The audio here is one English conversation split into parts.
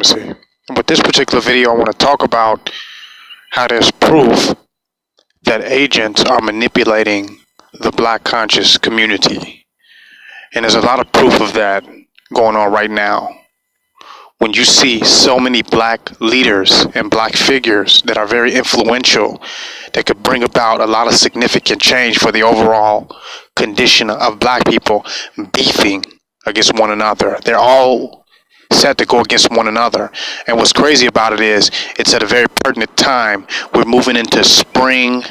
supremacy. And with this particular video, I want to talk about how there's proof that agents are manipulating the black conscious community. And there's a lot of proof of that going on right now. When you see so many black leaders and black figures that are very influential, that could bring about a lot of significant change for the overall condition of black people, beefing against one another. They're all set to go against one another. And what's crazy about it is it's at a very pertinent time. We're moving into spring.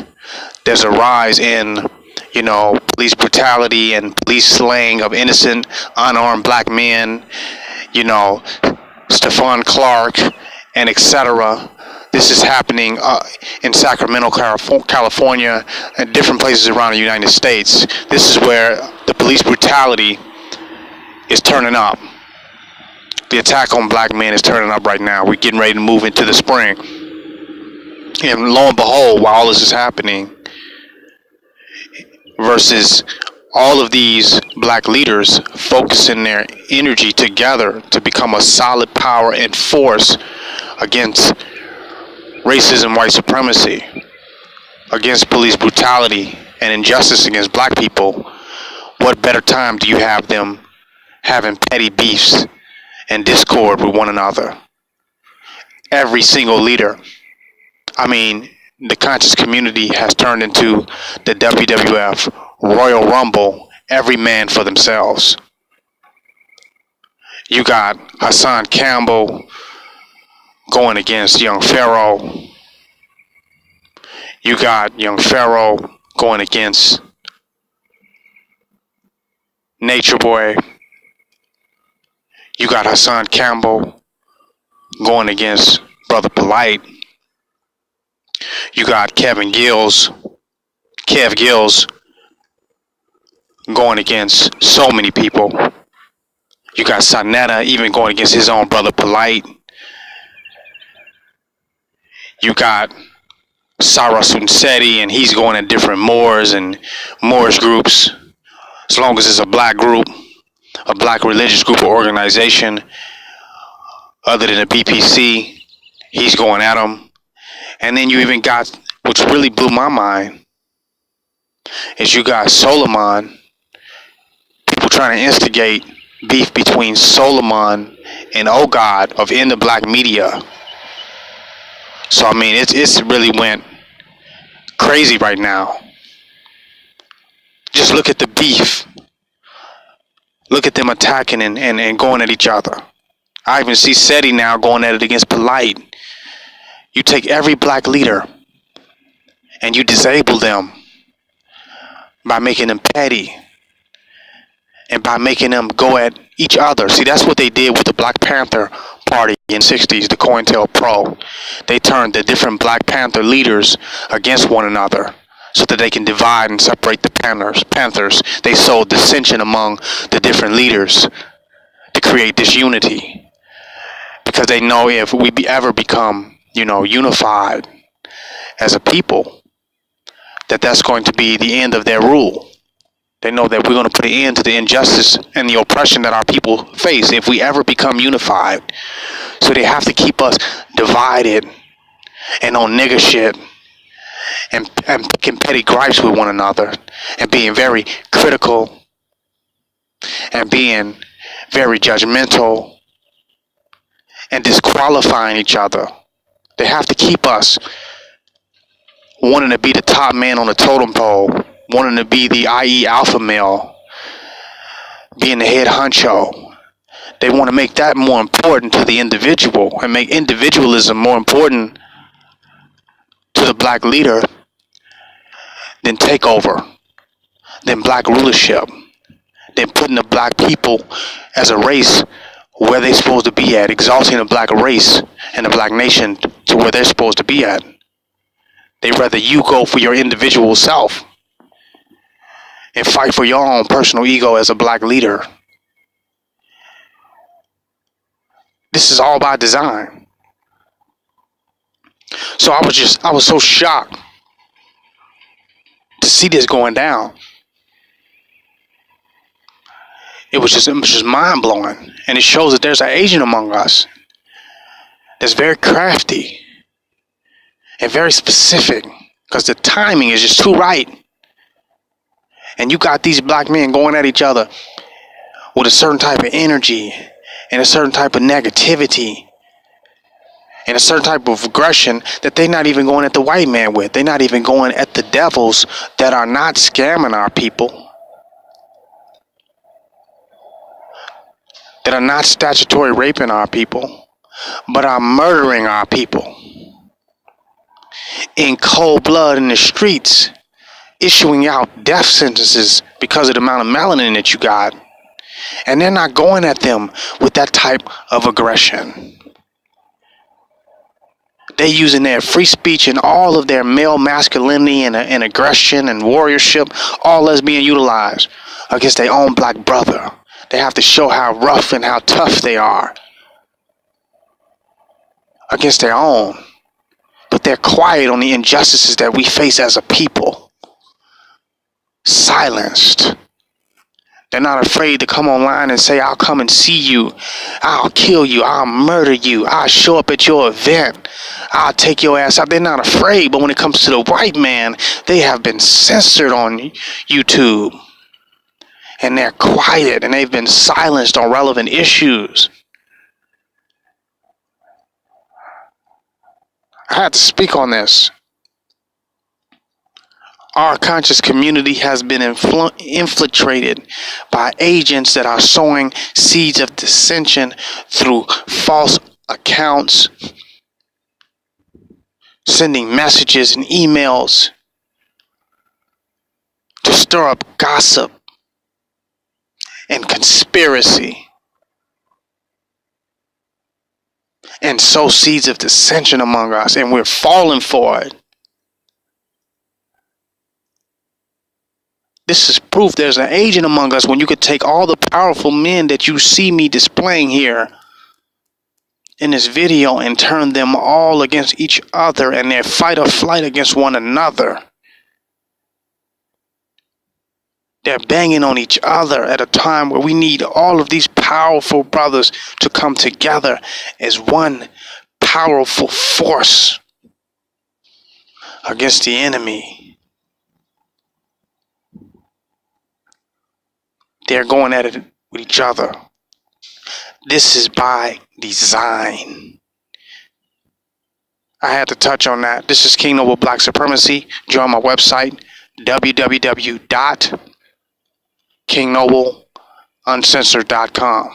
There's a rise in, police brutality and police slaying of innocent, unarmed black men, Stephon Clark, and etc. This is happening in Sacramento, California, and different places around the United States. This is where the police brutality is turning up. The attack on black men is turning up right now. We're getting ready to move into the spring. And lo and behold, while all this is happening, versus all of these black leaders focusing their energy together to become a solid power and force against racism, white supremacy, against police brutality and injustice against black people, what better time do you have them having petty beefs and discord with one another? Every single leader. The conscious community has turned into the WWF Royal Rumble, every man for themselves. You got Hassan Campbell going against Young Pharaoh. You got Young Pharaoh going against Nature Boy. You got Hassan Campbell going against Brother Polite. You got Kev Gills, going against so many people. You got Sonetta even going against his own Brother Polite. You got Sarah Sunsetti, and he's going at different Moors and Moorish groups. As long as it's a black group, a black religious group or organization, other than the BPC, he's going at them. And then you even got, which really blew my mind, is you got Solomon, people trying to instigate beef between Solomon and God of In the Black Media. So it's really went crazy right now. Just look at the beef. Look at them attacking and going at each other. I even see SETI now going at it against Polite. You take every black leader and you disable them by making them petty and by making them go at each other. See, that's what they did with the Black Panther Party in the 60s, the COINTELPRO. They turned the different Black Panther leaders against one another so that they can divide and separate the Panthers. They sowed dissension among the different leaders to create disunity, because they know if we ever become unified as a people, that's going to be the end of their rule. They know that we're going to put an end to the injustice and the oppression that our people face if we ever become unified. So they have to keep us divided and on nigger shit and picking petty gripes with one another and being very critical and being very judgmental and disqualifying each other. They have to keep us wanting to be the top man on the totem pole, wanting to be the i.e. alpha male, being the head honcho. They want to make that more important to the individual and make individualism more important to the black leader than takeover, than black rulership, than putting the black people as a race where they're supposed to be at, exalting the black race and the black nation to where they're supposed to be at. They'd rather you go for your individual self and fight for your own personal ego as a black leader. This is all by design. So I was so shocked to see this going down. It was just mind blowing, and it shows that there's an agent among us. that's very crafty and very specific, because the timing is just too right. And you got these black men going at each other with a certain type of energy and a certain type of negativity and a certain type of aggression that they're not even going at the white man with. They're not even going at the devils that are not scamming our people, that are not statutory raping our people, but are murdering our people in cold blood in the streets, issuing out death sentences because of the amount of melanin that you got. And they're not going at them with that type of aggression. They're using their free speech and all of their male masculinity and aggression and warriorship, all that's being utilized against their own black brother. They have to show how rough and how tough they are against their own. But they're quiet on the injustices that we face as a people. Silenced. They're not afraid to come online and say, I'll come and see you. I'll kill you. I'll murder you. I'll show up at your event. I'll take your ass out. They're not afraid. But when it comes to the white man, they have been censored on YouTube. And they're quiet and they've been silenced on relevant issues. I had to speak on this. Our conscious community has been infiltrated by agents that are sowing seeds of dissension through false accounts, sending messages and emails to stir up gossip and conspiracy and sow seeds of dissension among us, and we're falling for it. This is proof there's an agent among us when you could take all the powerful men that you see me displaying here in this video and turn them all against each other and their fight or flight against one another. They're banging on each other at a time where we need all of these powerful brothers to come together as one powerful force against the enemy. They're going at it with each other. This is by design. I had to touch on that. This is King Noble Black Supremacy. Join my website, www.kingnobleuncensored.com.